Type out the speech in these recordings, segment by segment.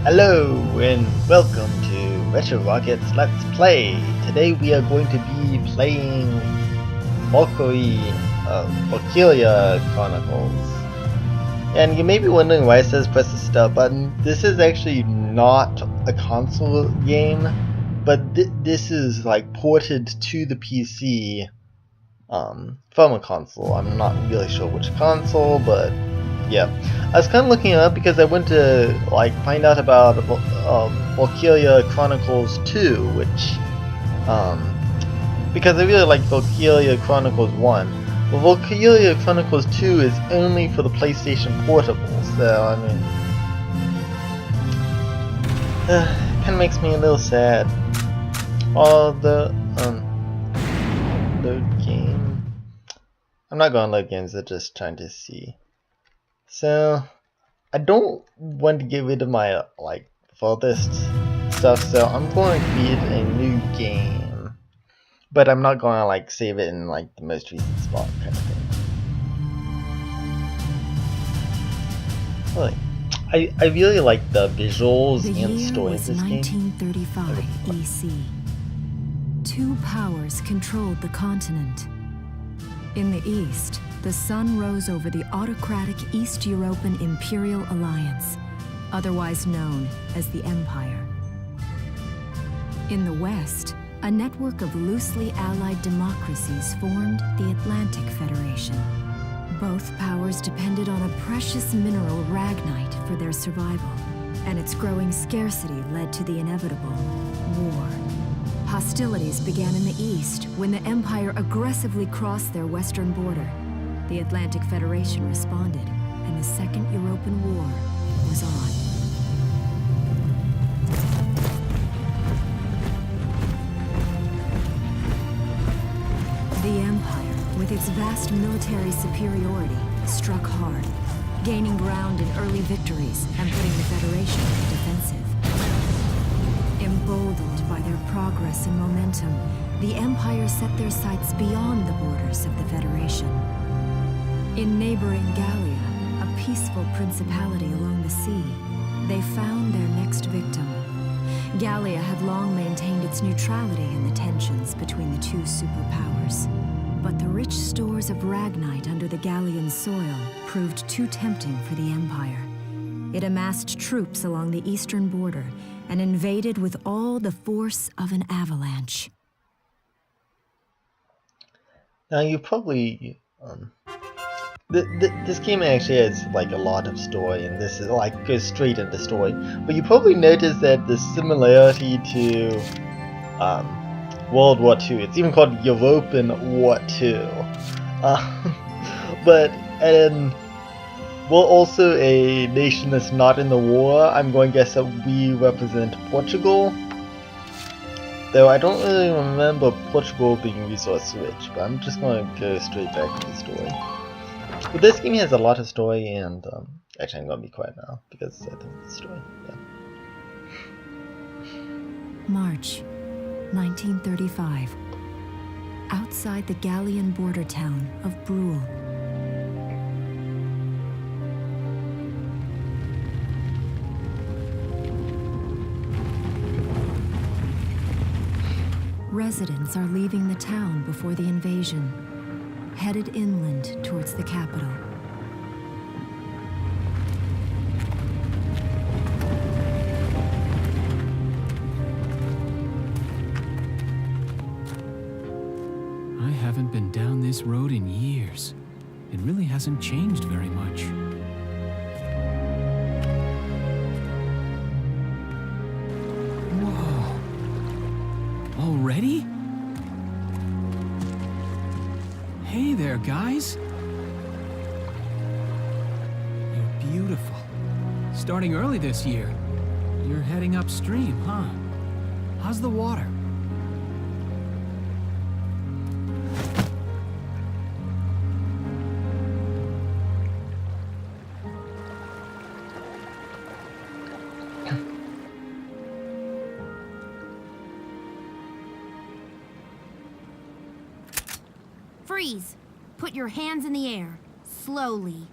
Hello and welcome to Retrorocket's Let's Play. Today we are going to be playing ValkyriaChronicles. And you may be wondering why it says press the start button. This is actually not a console game, but this is like ported to the PC from a console. I'm not really sure which console, but yeah. I was kind of looking it up because I went to like find out about ValkyriaChronicles 2, which because I really like ValkyriaChronicles 1. But ValkyriaChronicles 2 is only for the PlayStation Portable, so I mean, kind of makes me a little sad. All the load game. I'm not going to load games. I'm just trying to see. So I don't want to get rid of my like farthest stuff, so I'm going to create a new game, but I'm not going to like save it in like the most recent spot kind of thing. Really, I really like the visuals and story of this game. The year was 1935 EC. Two powers controlled the continent. In the east, the sun rose over the autocratic East European Imperial Alliance, otherwise known as the Empire. In the west, a network of loosely allied democracies formed the Atlantic Federation. Both powers depended on a precious mineral ragnite for their survival, and its growing scarcity led to the inevitable war. Hostilities began in the east when the Empire aggressively crossed their western border. The Atlantic Federation responded, and the Second European War was on. The Empire, with its vast military superiority, struck hard, gaining ground in early victories and putting the Federation on the defensive. Emboldened by their progress and momentum, the Empire set their sights beyond the borders of the Federation. In neighboring Galia, a peaceful principality along the sea, they found their next victim. Galia had long maintained its neutrality in the tensions between the two superpowers. But the rich stores of ragnite under the Galian soil proved too tempting for the Empire. It amassed troops along the eastern border and invaded with all the force of an avalanche. Now you probably this game actually has like a lot of story, and this is like goes straight into story. But you probably noticed that the similarity to World War II. It's even called European War II. But we're also a nation that's not in the war. I'm going to guess that we represent Portugal. Though I don't really remember Portugal being resource rich, but I'm just going to go straight back to the story. But this game has a lot of story, and actually I'm going to be quiet now because I think it's story. Yeah. March 1935. Outside the Galian border town of Bruhl. Residents are leaving the town before the invasion, headed inland towards the capital. I haven't been down this road in years. It really hasn't changed very much. Whoa. Already? Hey there, guys. You're beautiful. Starting early this year. You're heading upstream, huh? How's the water? Freeze! Put your hands in the air. Slowly.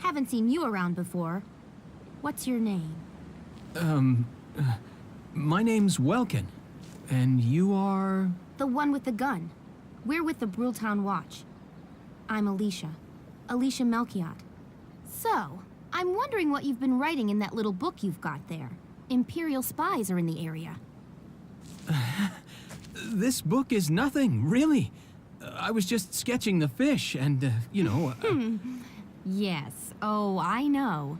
haven't seen you around before. What's your name? My name's Welkin. And you are? The one with the gun. We're with the Brultown Watch. I'm Alicia. Alicia Melchiot. So, I'm wondering what you've been writing in that little book you've got there. Imperial spies are in the area. This book is nothing, really. I was just sketching the fish and, you know... Yes. Oh, I know.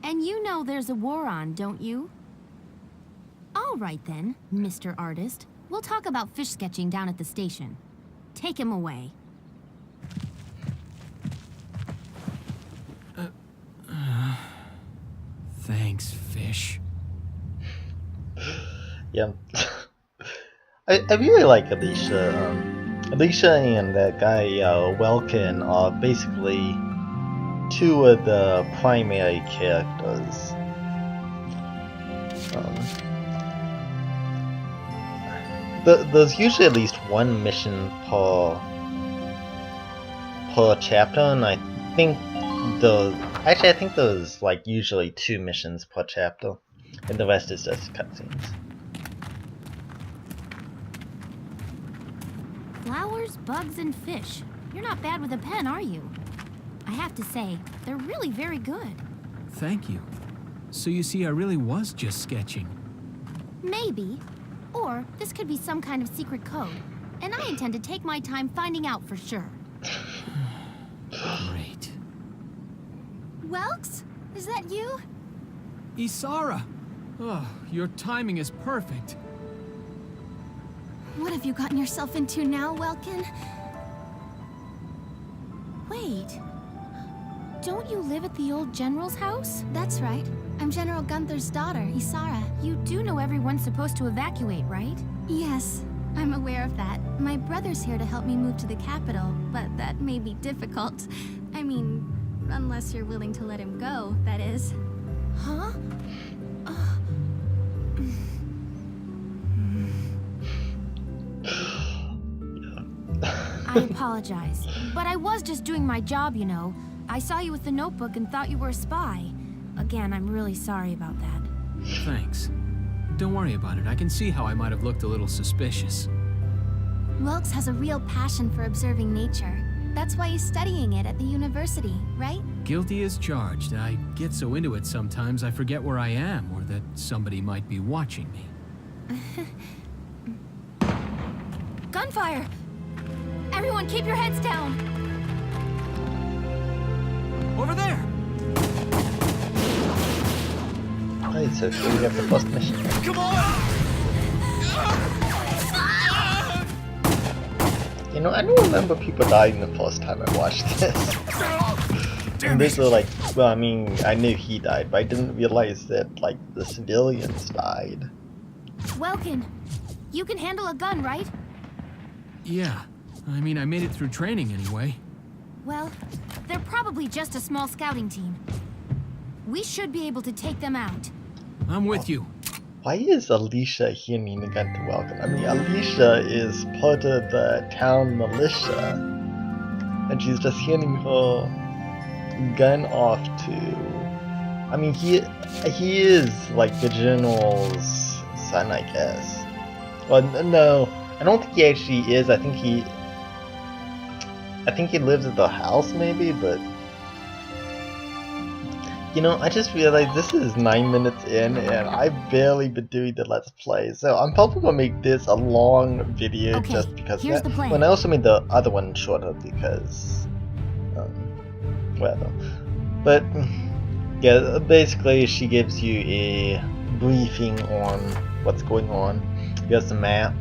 And you know there's a war on, don't you? All right then, Mr. Artist. We'll talk about fish sketching down at the station. Take him away. Thanks, fish. Yeah. I really like Alicia. Alicia and that guy Welkin are basically two of the primary characters. There's usually at least one mission per chapter, and I think I think there's like usually 2 missions per chapter, and the rest is just cutscenes. Flowers, bugs, and fish. You're not bad with a pen, are you? I have to say, they're really very good. Thank you. So you see, I really was just sketching. Maybe. Or this could be some kind of secret code, and I intend to take my time finding out for sure. Great. Welks? Is that you? Isara! Oh, your timing is perfect. What have you gotten yourself into now, Welkin? Wait. Don't you live at the old general's house? That's right. I'm General Gunther's daughter, Isara. You do know everyone's supposed to evacuate, right? Yes, I'm aware of that. My brother's here to help me move to the capital, but that may be difficult. I mean, unless you're willing to let him go, that is. Huh? I apologize, but I was just doing my job, you know. I saw you with the notebook and thought you were a spy. Again, I'm really sorry about that. Thanks. Don't worry about it. I can see how I might have looked a little suspicious. Welks has a real passion for observing nature. That's why he's studying it at the university, right? Guilty as charged. I get so into it sometimes I forget where I am or that somebody might be watching me. Gunfire! Everyone keep your heads down! Over there! Alright, so here we have the first mission. Come on! You know, I don't remember people dying the first time I watched this. And this was like, well, I mean, I knew he died, but I didn't realize that, like, the civilians died. Welkin, you can handle a gun, right? Yeah. I mean, I made it through training anyway. Well, they're probably just a small scouting team. We should be able to take them out. I'm with you. Why is Alicia handing the gun to Welkin? I mean, Alicia is part of the town militia, and she's just handing her gun off to... I mean, he is, like, the general's son, I guess. Well, no, I don't think he actually is. I think he lives at the house, maybe, but... You know, I just realized this is 9 minutes in, and I've barely been doing the Let's Play, so I'm probably gonna make this a long video just because here's of that. the plan. Well, I also made the other one shorter because... whatever. But, yeah, basically she gives you a briefing on what's going on. Here's the map.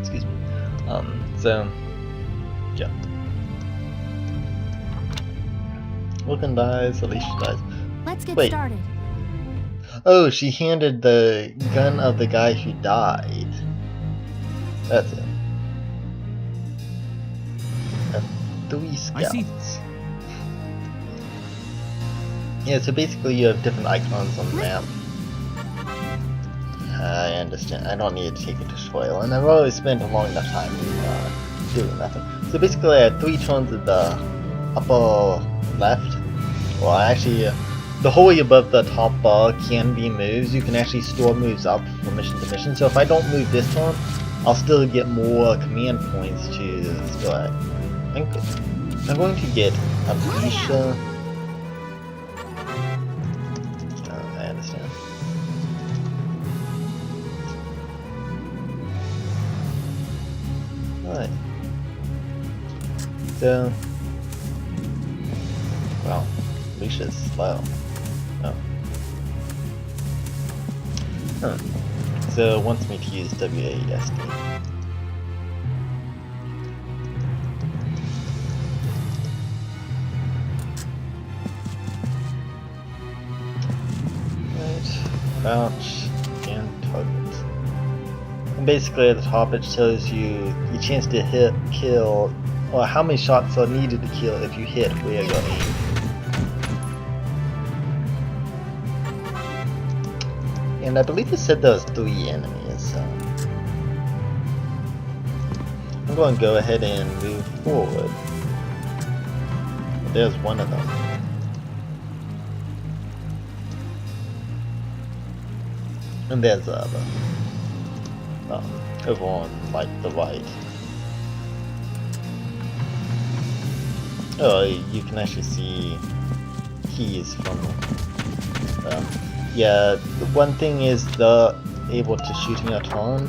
Excuse me. So, yeah. Welkin dies, Alicia dies. Let's get Wait. started. Oh, she handed the gun of the guy who died. That's it. 3 scouts. I see. Yeah, so basically you have different icons on the map. I understand. I don't need to take it to spoil, and I've already spent a long enough time doing nothing. So basically I had 3 turns at the upper left. Well, actually, the whole way above the top bar can be moves. You can actually store moves up from mission to mission. So if I don't move this turn, I'll still get more command points to still. I think I'm going to get Alicia. I understand. Alright. So, well, Alicia's slow. Oh. Huh. So it wants me to use WASD. Right. Crouch and target. And basically at the top it shows you your chance to hit, kill, or how many shots are needed to kill if you hit where you're aiming. And I believe it said there was 3 enemies, so I'm going to go ahead and move forward. There's one of them. And there's the other. Over on, like, the right. Oh, you can actually see keys from yeah, the one thing is they're able to shoot in your turn.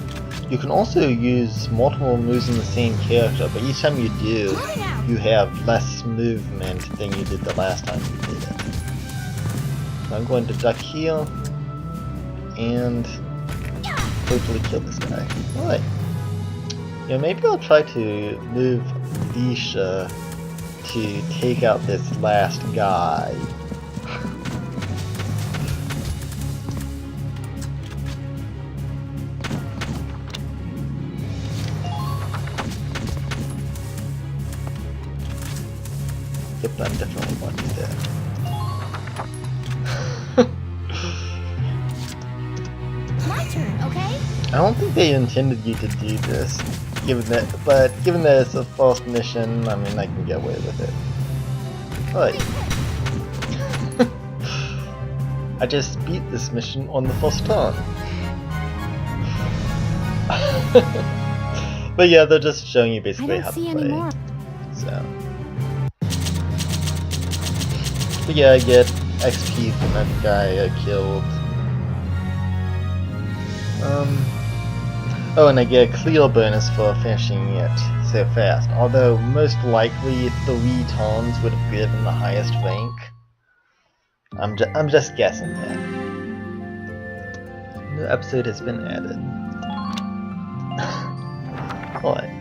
You can also use multiple moves in the same character, but each time you do, you have less movement than you did the last time you did it. So I'm going to duck here, and hopefully kill this guy. Alright. Yeah, maybe I'll try to move Alicia to take out this last guy. Yep, I'm definitely one to dead. My turn, okay? I don't think they intended you to do this, given that it's a false mission, I mean I can get away with it. But I just beat this mission on the first turn. But yeah, they're just showing you basically how to play. So. But yeah, I get XP from every guy I killed. Oh, and I get a clear bonus for finishing it so fast. Although most likely 3 turns would have given the highest rank. I'm just guessing that. New episode has been added. Alright.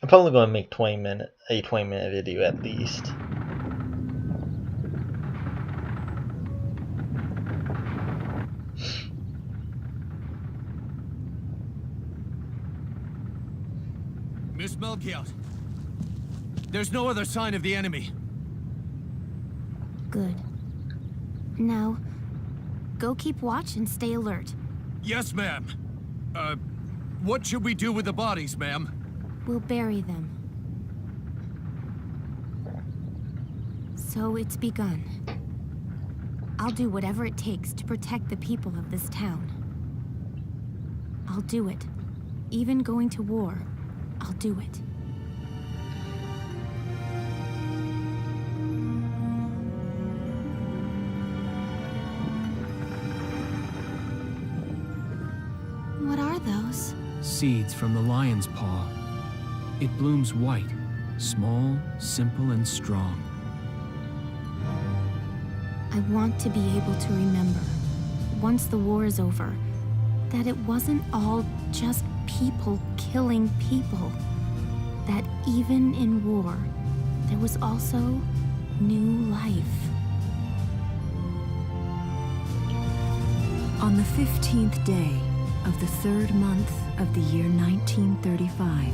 I'm probably going to make a 20-minute video at least. Miss Melchiot, there's no other sign of the enemy. Good. Now, go keep watch and stay alert. Yes, ma'am. What should we do with the bodies, ma'am? We'll bury them. So it's begun. I'll do whatever it takes to protect the people of this town. I'll do it. Even going to war, I'll do it. What are those? Seeds from the lion's paw. It blooms white, small, simple, and strong. I want to be able to remember, once the war is over, that it wasn't all just people killing people. That even in war, there was also new life. On the 15th day of the 3rd month of the year 1935,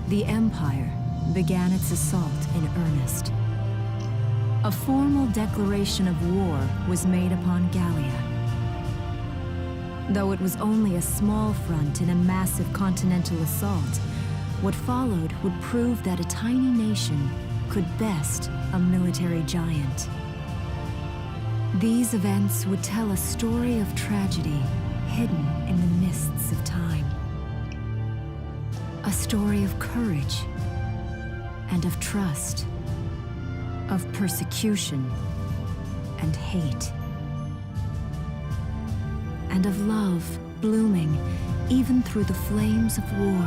the Empire began its assault in earnest. A formal declaration of war was made upon Galia. Though it was only a small front in a massive continental assault, What followed would prove that a tiny nation could best a military giant. These events would tell a story of tragedy hidden in the mists of time. A story of courage and of trust, of persecution and hate, and of love blooming even through the flames of war.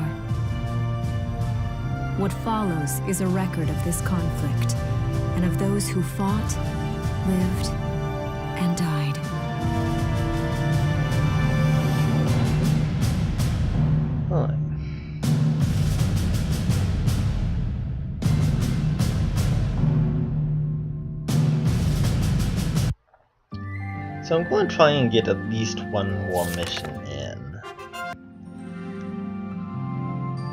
What follows is a record of this conflict and of those who fought, lived, and died. Alright. So I'm going to try and get at least one more mission in.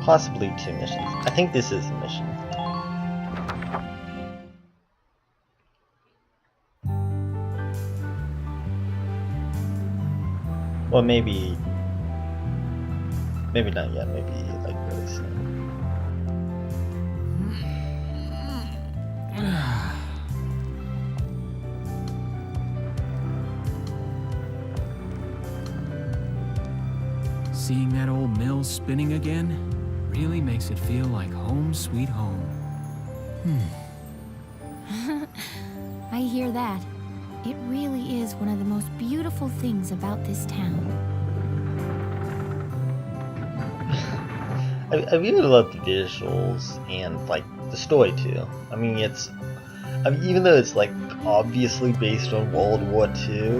Possibly 2 missions. I think this is a mission. Or maybe not yet, maybe like really soon. Seeing that old mill spinning again really makes it feel like home sweet home. I hear that. It really is one of the most beautiful things about this town. I really love the visuals and like the story too. I mean, even though it's like obviously based on World War II,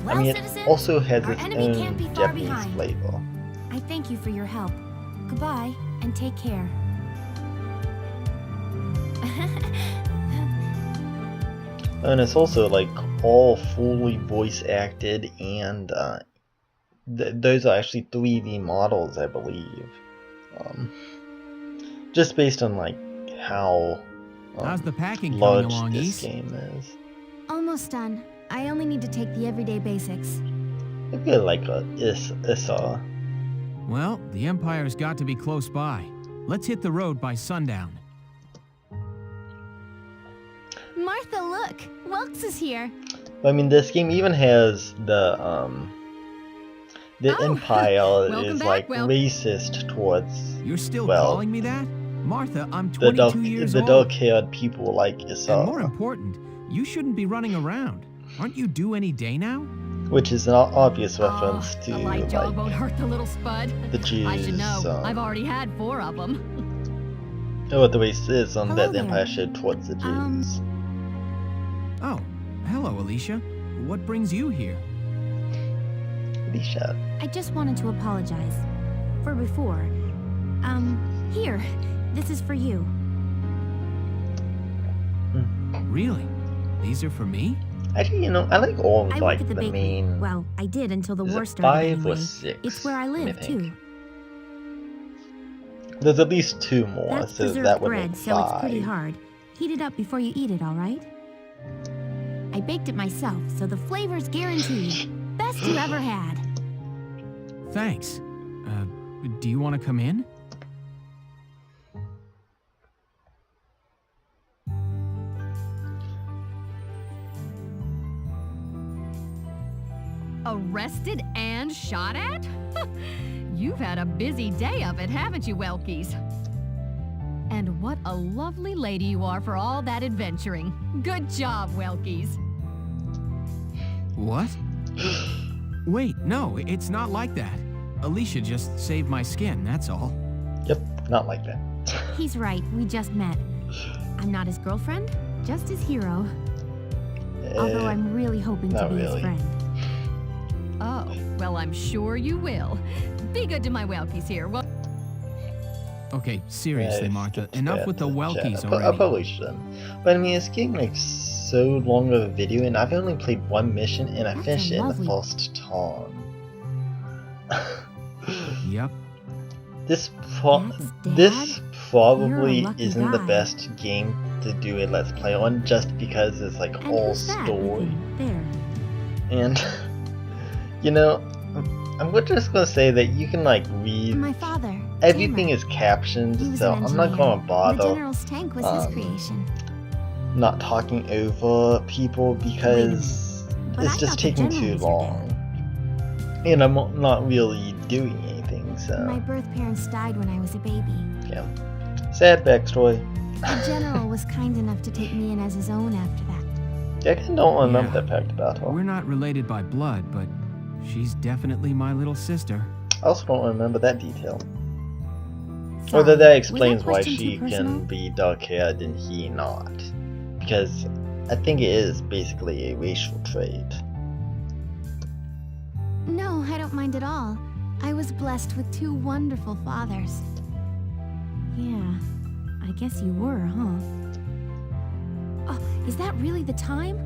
Well, I mean, citizens, it also has our its enemy can't be own far Japanese behind. flavor. I thank you for your help. Goodbye, and take care. And it's also like all fully voice acted, and those are actually 3D models, I believe. Just based on like how How's the packing coming large along, this East? game is. Almost done. I only need to take the everyday basics. I feel like a Issa. Well, the Empire's got to be close by. Let's hit the road by sundown. Martha, look! Welks is here. I mean, this game even has the Oh, Empire welcome is back, like Wel- racist towards You're still Well, calling me that? Martha, I'm the 22 years old. dark-haired people like Issa, And more important, you shouldn't be running around. Aren't you due any day now? which is an obvious reference to A light jog like won't hurt the little spud. the Jews. I should know. I've already had 4 of them. What the racism Hello that the there. Empire showed towards the Jews. Oh, hello, Alicia. What brings you here? Alicia. I just wanted to apologize. For before. Here. This is for you. Really? These are for me? Actually, you know, I like all of I like work at the bakery. main. Well, I did until the Is war it started 5 anyway. or 6? It's where I live, think. too. There's at least 2 more, That's so preserved that would bread, make so it's pretty 5. hard. Heat it up before you eat it, all right? I baked it myself, so the flavor's guaranteed. Best you ever had. Thanks. Do you want to come in? Arrested and shot at? You've had a busy day of it, haven't you, Welkies? And what a lovely lady you are for all that adventuring. Good job, Welkies. What? Wait, no, it's not like that. Alicia just saved my skin, that's all. Yep, not like that. He's right, we just met. I'm not his girlfriend, just his hero. Although I'm really hoping to not be really. his friend. Oh, well, I'm sure you will. Be good to my Welkies here. Well, Okay, seriously, Martha, it's enough bad with the to Welkies chat. I already. probably shouldn't. But I mean, it's getting like so long of a video, and I've only played 1 mission, and I That's finished it in the lovely. first time. Yep. This That's Dad? probably You're a lucky isn't the guy. best game to do a Let's Play on, just because it's like And all who's that with story. him? There. And, you know, I'm just gonna say that you can like read My father. everything tamer. is captioned, He was so an I'm not engineer. gonna The bother general's tank was his creation. not talking over people because But it's I just thought the taking general too was your long. And I'm not really doing anything, so My birth parents died when I was a baby. yeah. Sad backstory. The general was kind enough to take me in as his own after that. I kinda don't remember Yeah. that fact about her. We're not related by blood, but she's definitely my little sister. I also don't remember that detail. Sorry, Or that was explains why question she too personal? can be dark haired and he not. Because I think it is basically a racial trait. No, I don't mind at all. I was blessed with 2 wonderful fathers. Yeah, I guess you were, huh? Oh, is that really the time?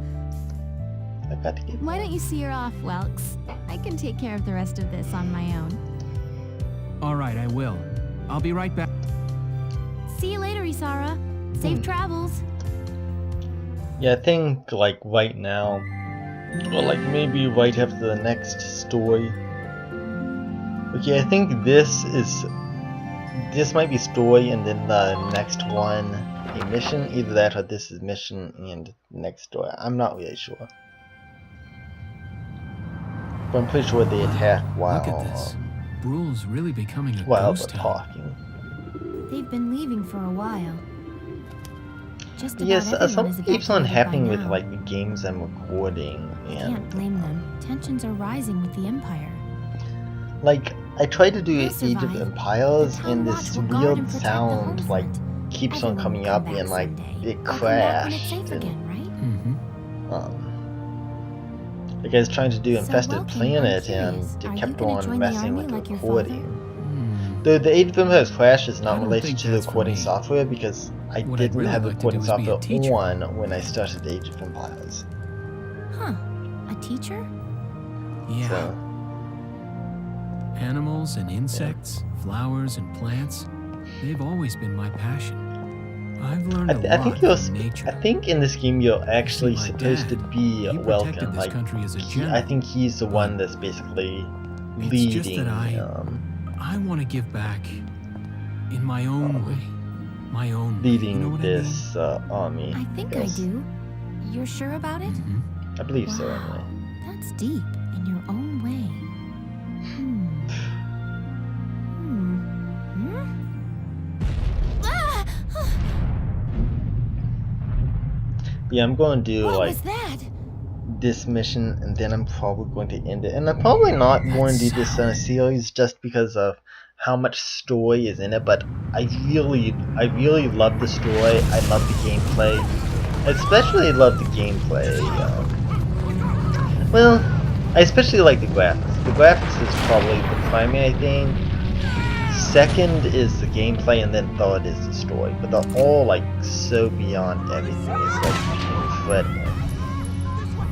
I got to get Why don't you see her off, Welks? I can take care of the rest of this on my own. All right, I will. I'll be right back. See you later, Isara. Safe travels. Yeah, I think like right now, or like maybe right after the next story. Okay, I think this might be story and then the next one a mission. Either that or this is mission and next story. I'm not really sure. But I'm pretty sure they attack while Look at this. Brule's really becoming a while ghost they're town. talking. They've been leaving for a while. Just about Yes, everyone is something keeps on evacuated by happening with now. like the games I'm recording, Can't and blame them. Tensions are rising with the Empire. like I try to do They'll Age of survive. Empires, The town and watch this will guard and weird protect the sound home like front. keeps Everyone on coming will come up, back and like someday. it They'll come back when it's crashed, safe and again, right? Mm-hmm. like I was trying to do So, Infested Welky, I'm Planet, curious. and Are it you kept gonna on join the messing army with the like your recording. Hmm. The Age of Empires crash is I not don't related think to the that's for recording me. software because I What I'd didn't really have the like to do recording is be a software teacher. on when I started Age of Empires. Huh. A teacher? Yeah. So Animals and insects, flowers and plants, they've always been my passion. I've learned a I lot think you're. from nature. I think in this game you're actually my supposed to dad, be he protected welcome. this Like country as a I general, think he's the but one that's basically it's leading. just that I want to give back in my own way. My own way. Leading You know what this army. I think Yes. I do. You're sure about I it? mean? I believe so Wow. anyway. That's deep in your own way. Hmm. Ah! Yeah, I'm going to do What like was that? this mission, and then I'm probably going to end it. And I'm probably not going to do this in a series just because of how much story is in it. But I really love the story. I love the gameplay. I especially love the gameplay. Well, I especially like the graphics. The graphics is probably the primary thing. Second is the gameplay, and then third is the story. But they're all like so beyond everything. It's like incredible.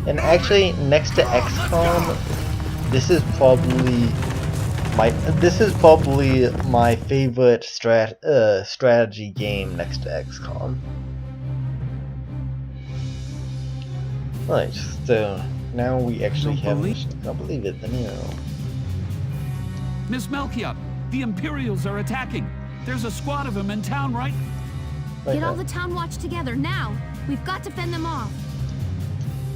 And actually, next to XCOM, this is probably my favorite strategy game next to XCOM. Right, so now we actually have a mission. I can't believe it. No. Miss Melkia, the Imperials are attacking. There's a squad of them in town, right? Right Get all now. the town watch together now. We've got to fend them off.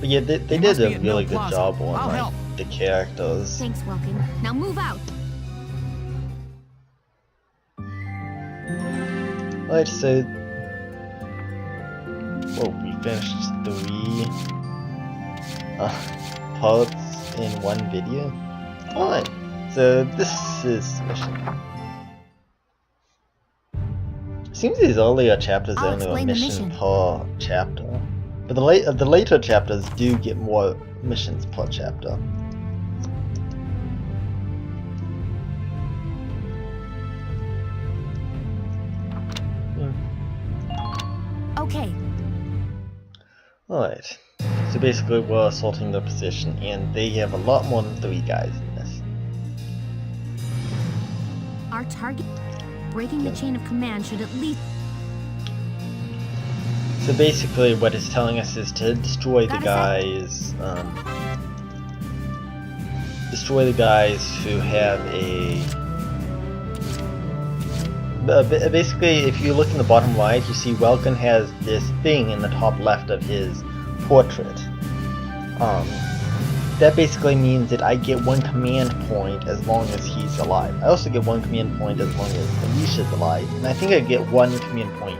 But yeah, they They did must be a at really Mill good Plaza. job on I'll like help. the characters. Thanks, Welkin. Now move out. Alright, so we finished 3 parts in one video. Alright, so this is mission. Seems these earlier chapters I'll only a explain the mission mission. per chapter, but the later chapters do get more missions per chapter. Okay. Alright, so basically we're assaulting their position, and they have a lot more than 3 guys in this. Our target. Breaking the chain of command should at least. So basically what it's telling us is to destroy the Got a guys, who have a Basically, if you look in the bottom right, you see Welkin has this thing in the top left of his portrait. That basically means that I get 1 command point as long as he's alive. I also get 1 command point as long as Alicia's alive, and I think I get 1 command point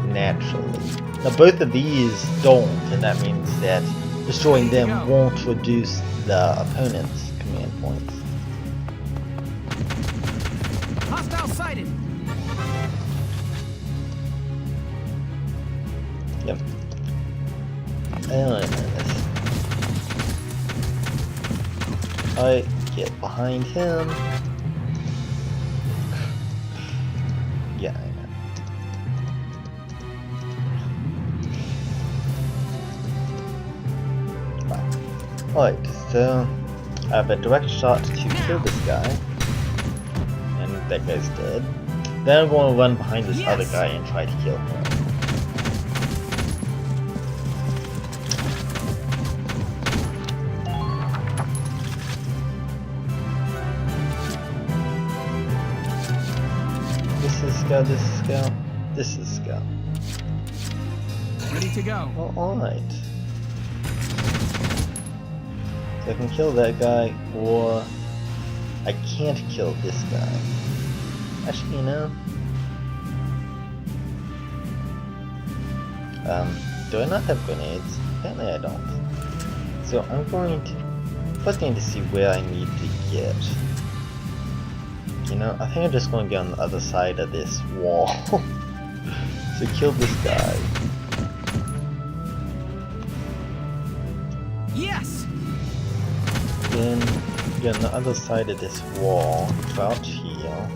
naturally. Now both of these don't, and that means that destroying them won't reduce the opponent's command points. Hostile sighted. Yep. And I get behind him. Yeah, I know. Alright, so I have a direct shot to kill this guy. And that guy's dead. Then I'm going to run behind this other guy and try to kill him. This is Scout, this is Scout, this is Scout. Ready to go. Oh, alright. So I can kill that guy, or I can't kill this guy. Actually, you know. Do I not have grenades? Apparently I don't. So I'm going to first need to see where I need to get. You know, I think I'm just going to get on the other side of this wall. So kill this guy. Yes. Then get on the other side of this wall. Crouch here.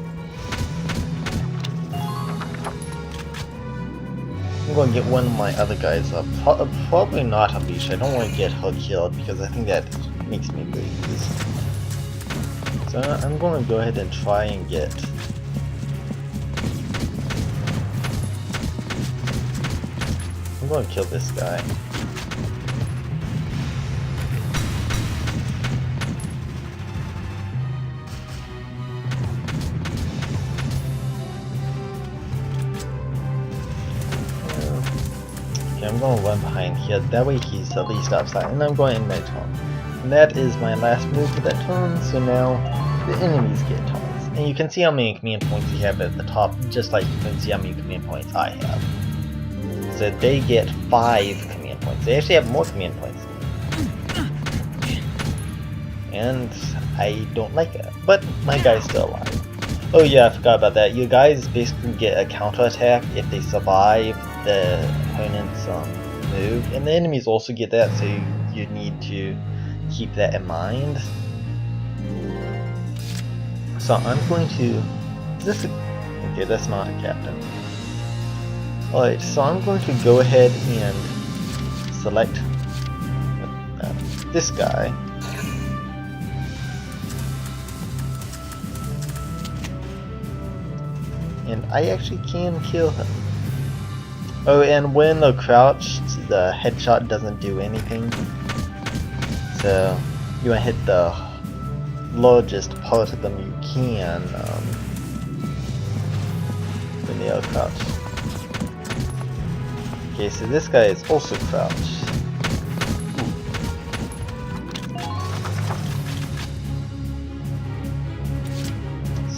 I'm going to get one of my other guys up. Probably not Alicia. I don't want to get her killed because I think that makes me lose. So I'm going to go ahead and try and get... I'm going to kill this guy. Okay, I'm going to run behind here. That way he's at least outside. And I'm going in that turn. And that is my last move for that turn. So now the enemies get turns. And you can see how many command points you have at the top, just like you can see how many command points I have. So they get 5 command points. They actually have more command points. And I don't like it. But my guy's still alive. Oh yeah, I forgot about that. You guys basically get a counterattack if they survive the opponent's move. And the enemies also get that, so you need to keep that in mind. So I'm going to... Is this a... Okay, that's not a captain. Alright, so I'm going to go ahead and select this guy. And I actually can kill him. Oh, and when the crouch, the headshot doesn't do anything. So you want to hit the largest part of them you can when they are crouched. Okay, so this guy is also crouched.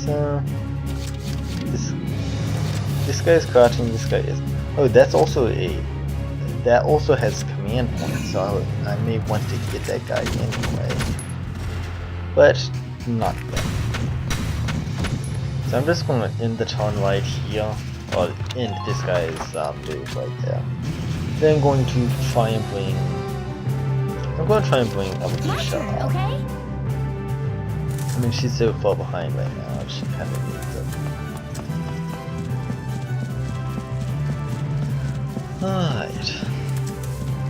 So this guy is crouching, this guy is... Oh, that's also a... That also has command points, so I may want to get that guy anyway. But not yet. So I'm just going to end the turn right here, or end this guy's move right there. Then I'm going to try and bring... I'm going to try and bring Alicia up. Okay? I mean, she's so far behind right now, she kind of needs it. Alright.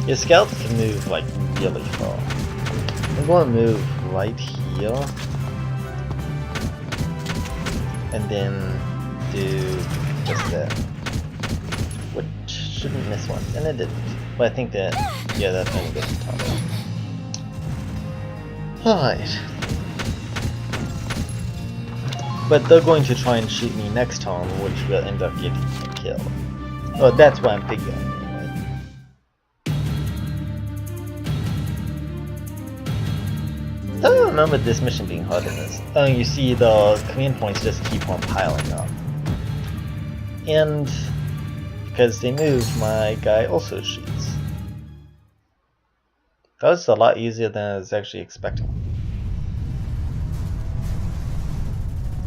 Your scouts can move like really far. I'm going to move right here. And then do just that. Which shouldn't miss one. And it didn't. But I think that, yeah, that's only good to talk about. Alright. But they're going to try and shoot me next turn, which will end up getting a kill. Oh, that's why I'm figuring anyway. I don't remember this mission being hard in this. Oh, you see the command points just keep on piling up. And because they move, my guy also shoots. That was a lot easier than I was actually expecting.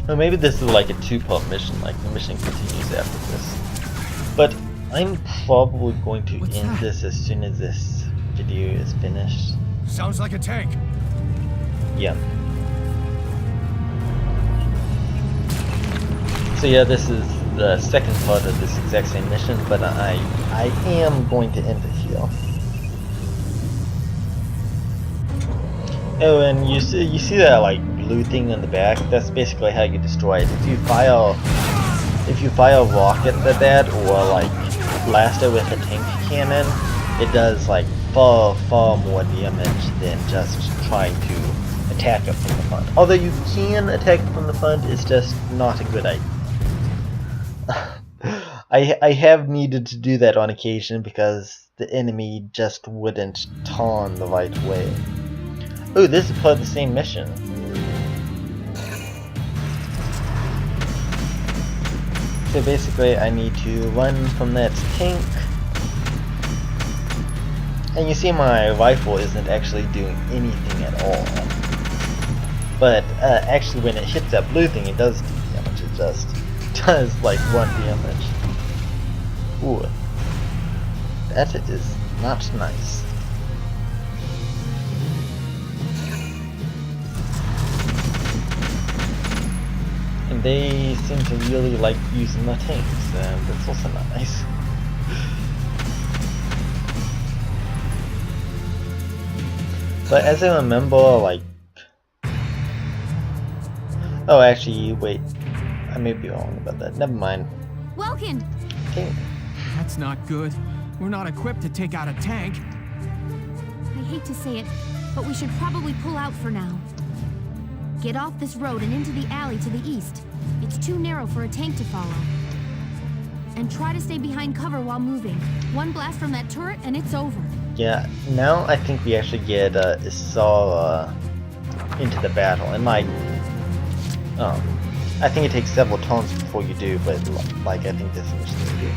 Or maybe this is like a two-part mission, like the mission continues after this. But I'm probably going to end this as soon as this video is finished. Sounds like a tank. Yeah. So yeah, this is the second part of this exact same mission, but I am going to end it here. Oh, and you see that like blue thing on the back? That's basically how you destroy it. If you fire a rocket at that, or like blast it with a tank cannon, it does like far more damage than just trying to attack it from the front. Although you can attack it from the front, it's just not a good idea. I have needed to do that on occasion because the enemy just wouldn't turn the right way. Oh, this is part of the same mission. So basically I need to run from that tank. And you see my rifle isn't actually doing anything at all. But actually when it hits that blue thing, it does do damage. It just does like 1 damage. Ooh. That is not nice. And they seem to really like using the tanks, and that's also not nice. But as I remember, like... Oh, actually, wait. I may be wrong about that. Never mind. Welkin! Tank. That's not good. We're not equipped to take out a tank. I hate to say it, but we should probably pull out for now. Get off this road and into the alley to the east. It's too narrow for a tank to follow. And try to stay behind cover while moving. One blast from that turret and it's over. Yeah, now I think we actually get Isara into the battle. And like, I think it takes several turns before you do, but like I think this is what you do.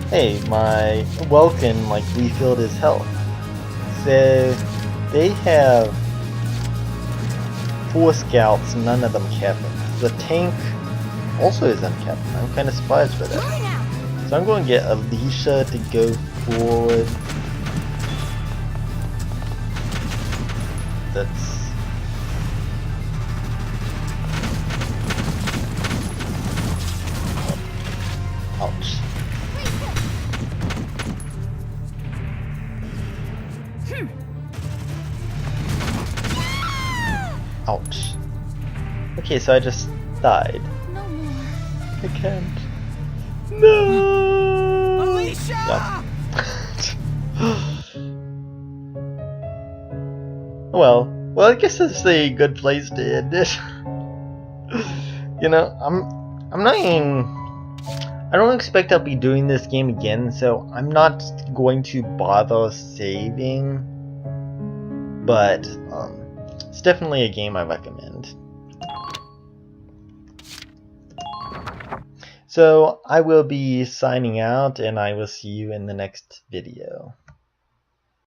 Hey, my Welkin like refilled his health. So they have 4 scouts, none of them captains. The tank also is uncaptained. I'm kind of surprised by that. So I'm going to get Alicia to go forward. That's... Ouch. Ouch. Okay, so I just died. No more. I can't. No! Alicia! Yeah. Well, I guess that's a good place to end it. You know, I'm not even... I don't expect I'll be doing this game again, so I'm not going to bother saving. But, it's definitely a game I recommend. So, I will be signing out, and I will see you in the next video.